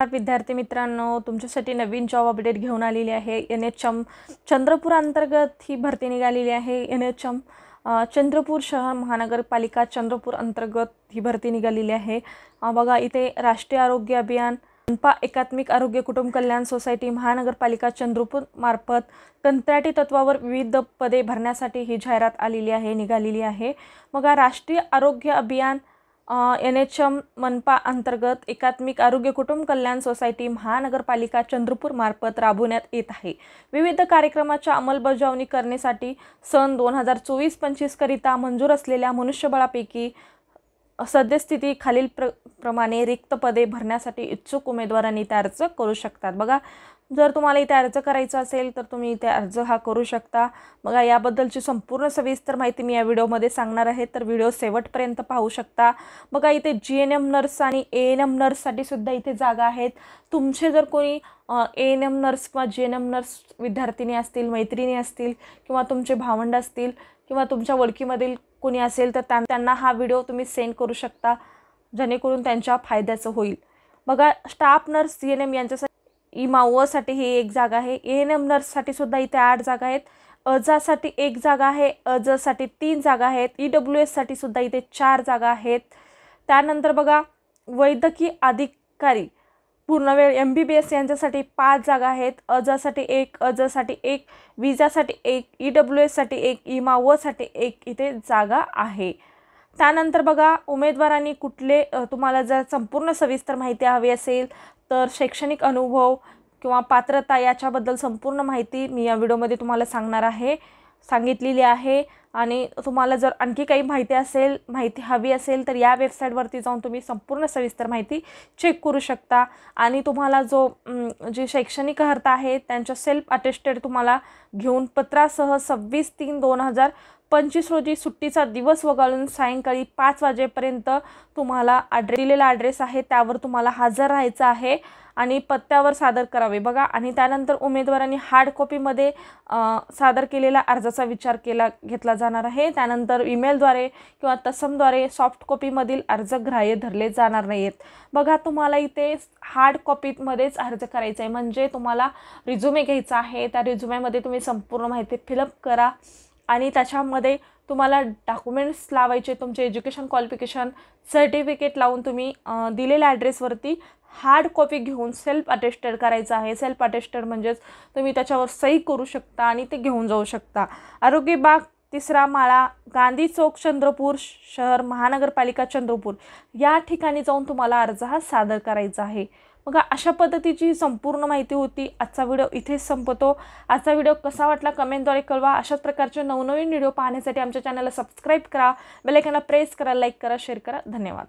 विद्यार्थी मित्रांनो, तुमच्यासाठी नवीन जॉब अपडेट घेऊन आलेली आहे। NHM चंद्रपूर अंतर्गत ही भरती निघालेली आहे। NHM चंद्रपूर शहर महानगरपालिका चंद्रपूर अंतर्गत ही भरती निघालेली आहे। बघा इथे राष्ट्रीय आरोग्य अभियान, मनपा एकात्मिक आरोग्य कुटुंब कल्याण सोसायटी महानगरपालिका चंद्रपूर मार्फत कंत्राटी तत्वावर विविध पदे भरण्यासाठी ही जाहिरात आलेली आहे, निघालेली आहे। बघा राष्ट्रीय आरोग्य अभियान NHM मनपा अंतर्गत एकात्मिक आरोग्य कुटुंब कल्याण सोसायटी महानगरपालिका चंद्रपूर मार्फत राबवण्यात येत आहे। विविध कार्यक्रमाच्या अंमलबजावणी करण्यासाठी सन 2024-25 करिता मंजूर असलेल्या मनुष्यबळापैकी सद्यस्थिती खालील प्रमाणे रिक्त पदे भरण्यासाठी इच्छुक उमेदवारांनी इथे अर्ज करू शकतात। बघा जर तुम्हाला इथे अर्ज करायचा असेल तर तुम्ही इथे अर्ज हा करू शकता। बघा याबद्दलची संपूर्ण सविस्तर माहिती मी या व्हिडिओमध्ये सांगणार आहे, तर व्हिडिओ शेवटपर्यंत पाहू शकता। बघा इथे GNM नर्स आणि ANM नर्ससाठी सुद्धा इथे जागा आहेत। तुमचे जर कोणी ANM नर्स किंवा GNM नर्स विद्यार्थिनी असतील, मैत्रिणी असतील किंवा तुमचे भावंड असतील किंवा तुमच्या ओळखीमधील कोणी असेल तर त्यांना हा व्हिडिओ तुम्ही सेंड करू शकता, जेणेकरून त्यांच्या फायद्याचं होईल। बघा स्टाफ नर्स GNM यांच्यासाठी इमावसाठी ही एक जागा आहे। ANM नर्ससाठी सुद्धा इथे 8 जागा आहेत। अजासाठी 1 जागा आहे। अजसाठी 3 जागा आहेत। EWS साठी सुद्धा इथे 4 जागा आहेत। त्यानंतर बघा वैद्यकीय अधिकारी पूर्णवेळ MBBS यांच्यासाठी 5 जागा आहेत। अजासाठी 1, अजसाठी 1, विजासाठी 1, EWS साठी 1, इमावसाठी 1 इथे जागा आहे। त्यानंतर बघा उमेदवारांनी कुठले तुम्हाला जर संपूर्ण सविस्तर माहिती हवी असेल तर शैक्षणिक अनुभव किंवा पात्रता याच्याबद्दल संपूर्ण माहिती मी या व्हिडिओमध्ये तुम्हाला सांगितलेली आहे। आणि तुम्हाला जर आणखी काही माहिती हवी असेल तर या वेबसाईटवरती जाऊन तुम्ही संपूर्ण सविस्तर माहिती चेक करू शकता। आणि तुम्हाला जे शैक्षणिक अर्हता आहे त्यांच्या सेल्फ अटेस्टेड तुम्हाला घेऊन पत्रासह 26/3/2025 रोजी सुट्टीचा दिवस वगळून सायंकाळी 5 वाजेपर्यंत तुम्हाला दिलेला ॲड्रेस आहे त्यावर तुम्हाला हजर राहायचं आहे आणि पत्त्यावर सादर करावे। बघा आणि त्यानंतर उमेदवारांनी हार्ड कॉपीमध्ये सादर केलेल्या अर्जाचा विचार घेतला जाणार आहे। त्यानंतर ईमेलद्वारे किंवा तत्समद्वारे सॉफ्ट कॉपीमधील अर्ज ग्राह्य धरले जाणार नाहीत। बघा तुम्हाला इथे हार्ड कॉपीमध्येच अर्ज करायचा आहे, म्हणजे तुम्हाला रिझ्युमे घ्यायचा आहे। त्या रिझ्युमेमध्ये तुम्ही संपूर्ण माहिती फिलअप करा आणि त्याच्यामध्ये तुम्हाला डॉक्युमेंट्स लावायचे, तुमचे एज्युकेशन क्वालिफिकेशन सर्टिफिकेट लावून तुम्ही दिलेल्या ॲड्रेसवरती हार्ड कॉपी घेऊन सेल्फ अटेस्टेड करायचं आहे। सेल्फ अटेस्टेड म्हणजेच तुम्ही त्याच्यावर सही करू शकता आणि ते घेऊन जाऊ शकता। आरोग्य बाग 3रा माळा, गांधी चौक, चंद्रपूर शहर महानगरपालिका चंद्रपूर या ठिकाणी जाऊन तुम्हाला अर्ज हा सादर करायचा आहे। बघा अशा पद्धतीची संपूर्ण माहिती होती। आजचा व्हिडिओ इथेच संपतो। आजचा व्हिडिओ कसा वाटला कमेंटद्वारे कळवा। अशाच प्रकारचे नवनवीन व्हिडिओ पाहण्यासाठी आमच्या चॅनलला सबस्क्राईब करा, बेल आयकॉनला प्रेस करा, लाईक करा, शेअर करा। धन्यवाद।